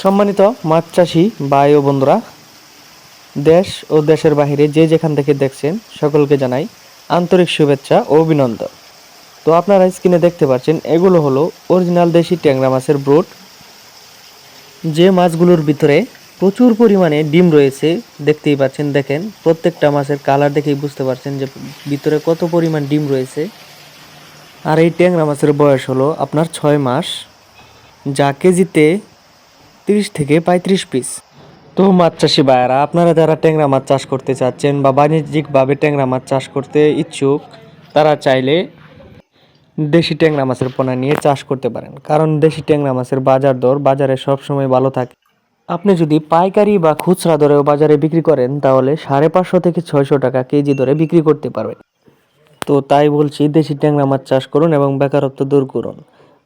সম্মানিত মাছ চাষি ভাই ও বন্ধুরা, দেশ ও দেশের বাইরে যে যেখান থেকে দেখছেন সকলকে জানাই আন্তরিক শুভেচ্ছা ও অভিনন্দন। তো আপনারা স্ক্রিনে দেখতে পাচ্ছেন এগুলো হলো অরিজিনাল দেশি ট্যাংরা মাছের ব্রুড। যে মাছগুলোর ভিতরে প্রচুর পরিমাণে ডিম রয়েছে দেখতেই পাচ্ছেন। দেখেন প্রত্যেকটা মাছের কালার দেখেই বুঝতে পারছেন যে ভিতরে কত পরিমাণ ডিম রয়েছে। আর এই ট্যাংরা মাছের বয়স হলো আপনার 6 মাস, যা কেজিতে 30 থেকে 35 পিস। তো মাছ চাষি ভাইয়েরা, আপনারা যারা ট্যাংরা মাছ চাষ করতে চাচ্ছেন বা বাণিজ্যিকভাবে ট্যাংরা মাছ চাষ করতে ইচ্ছুক, তারা চাইলে দেশি ট্যাংরা মাছের পোনা নিয়ে চাষ করতে পারেন। কারণ দেশি ট্যাংরা মাছের বাজার দর বাজারে সবসময় ভালো থাকে। আপনি যদি পাইকারি বা খুচরা দরেও বাজারে বিক্রি করেন, তাহলে 550 থেকে 600 টাকা কেজি দরে বিক্রি করতে পারবেন। তো তাই বলছি, দেশি ট্যাংরা মাছ চাষ করুন এবং বেকারত্ব দূর করুন।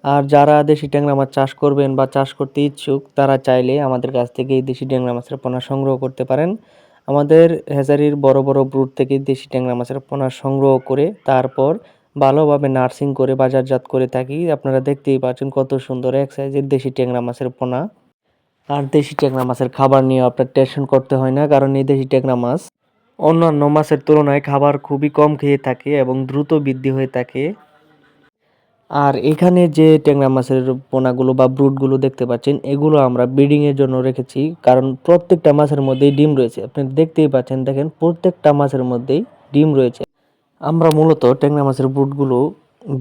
আর যারা দেশি ট্যাংরা মাছ চাষ করবেন বা চাষ করতে ইচ্ছুক, তারা চাইলে আমাদের কাছ থেকে এই দেশি ট্যাংরা মাছের পোনা সংগ্রহ করতে পারেন। আমাদের হ্যাচারির বড় বড় ব্রুড থেকে দেশি ট্যাংরা মাছের পোনা সংগ্রহ করে তারপর ভালোভাবে নার্সিং করে বাজারজাত করে থাকি। আপনারা দেখতেই পাচ্ছেন কত সুন্দর এক সাইজের দেশি ট্যাংরা মাছের পোনা। আর দেশি ট্যাংরা মাছের খাবার নিয়ে আপনার টেনশন করতে হয় না, কারণ এই দেশি ট্যাংরা মাছ অন্যান্য মাছের তুলনায় খাবার খুবই কম খেয়ে থাকে এবং দ্রুত বৃদ্ধি হয়ে থাকে। আর এখানে যে ট্যাংরা মাছের পোনাগুলো বা ব্রুডগুলো দেখতে পাচ্ছেন, এগুলো আমরা ব্রিডিংয়ের জন্য রেখেছি। কারণ প্রত্যেকটা মাছের মধ্যেই ডিম রয়েছে। আপনি দেখতেই পাচ্ছেন, দেখেন প্রত্যেকটা মাছের মধ্যেই ডিম রয়েছে। আমরা মূলত ট্যাংরা মাছের ব্রুডগুলো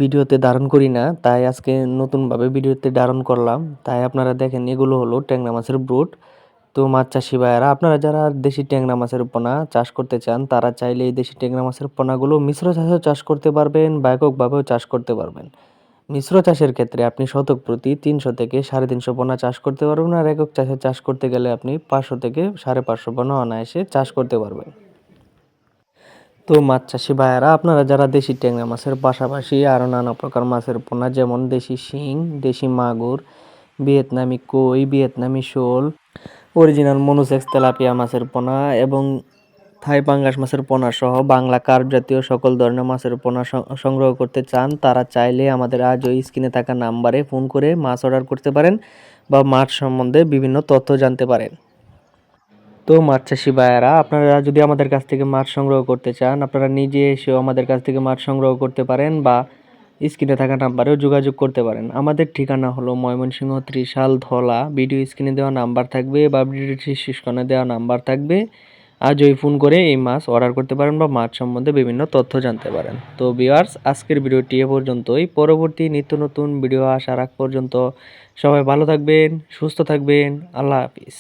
ভিডিওতে ধারণ করি না, তাই আজকে নতুনভাবে ভিডিওতে ধারণ করলাম। তাই আপনারা দেখেন, এগুলো হলো ট্যাংরা মাছের ব্রুড। তো মাছ চাষি ভাইয়েরা, আপনারা যারা দেশি ট্যাংরা মাছের পোনা চাষ করতে চান, তারা চাইলে এই দেশি ট্যাংরা মাছের পোনাগুলো মিশ্র চাষেও চাষ করতে পারবেন বা এককভাবেও চাষ করতে পারবেন। মিশ্র চাষের ক্ষেত্রে আপনি শতক প্রতি 300 থেকে 350 পোনা চাষ করতে পারবেন। আর একক চাষে চাষ করতে গেলে আপনি 500 থেকে 550 পোনা অনায়াসে চাষ করতে পারবেন। তো মাছ চাষি ভাইয়েরা, আপনারা যারা দেশি ট্যাংরা মাছের পাশাপাশি আরও নানা প্রকার মাছের পোনা, যেমন দেশি শিং, দেশি মাগুর, ভিয়েতনামি কই, ভিয়েতনামি শোল, অরিজিনাল মনুসেক্স তেলাপিয়া মাছের পোনা এবং থাই পাঙ্গাস মাছের পোনা সহ বাংলা কার্প জাতীয় সকল ধরনের মাছের পোনা সংগ্রহ করতে চান, তারা চাইলে আমাদের আজই স্ক্রিনে থাকা নাম্বারে ফোন করে মাছ অর্ডার করতে পারেন বা মাছ সম্বন্ধে বিভিন্ন তথ্য জানতে পারেন। তো মাছ চাষি ভাইয়েরা, আপনারা যদি আমাদের কাছ থেকে মাছ সংগ্রহ করতে চান, আপনারা নিজে এসেও আমাদের কাছ থেকে মাছ সংগ্রহ করতে পারেন বা স্ক্রিনে থাকা নাম্বারেও যোগাযোগ করতে পারেন। আমাদের ঠিকানা হলো ময়মনসিংহ ত্রিশাল ধলা। ভিডিও স্ক্রিনে দেওয়া নাম্বার থাকবে বা ভিডিও ডিসক্রিপশনে দেওয়া নাম্বার থাকবে। আজই ফোন করে এই মাছ অর্ডার করতে পারেন বা মাছ সম্বন্ধে বিভিন্ন তথ্য জানতে পারেন। তো ভিউয়ার্স, আজকের ভিডিওটি এ পর্যন্তই। পরবর্তী নিত্য নতুন ভিডিও আসার আগ পর্যন্ত সবাই ভালো থাকবেন, সুস্থ থাকবেন। আল্লাহ হাফিজ।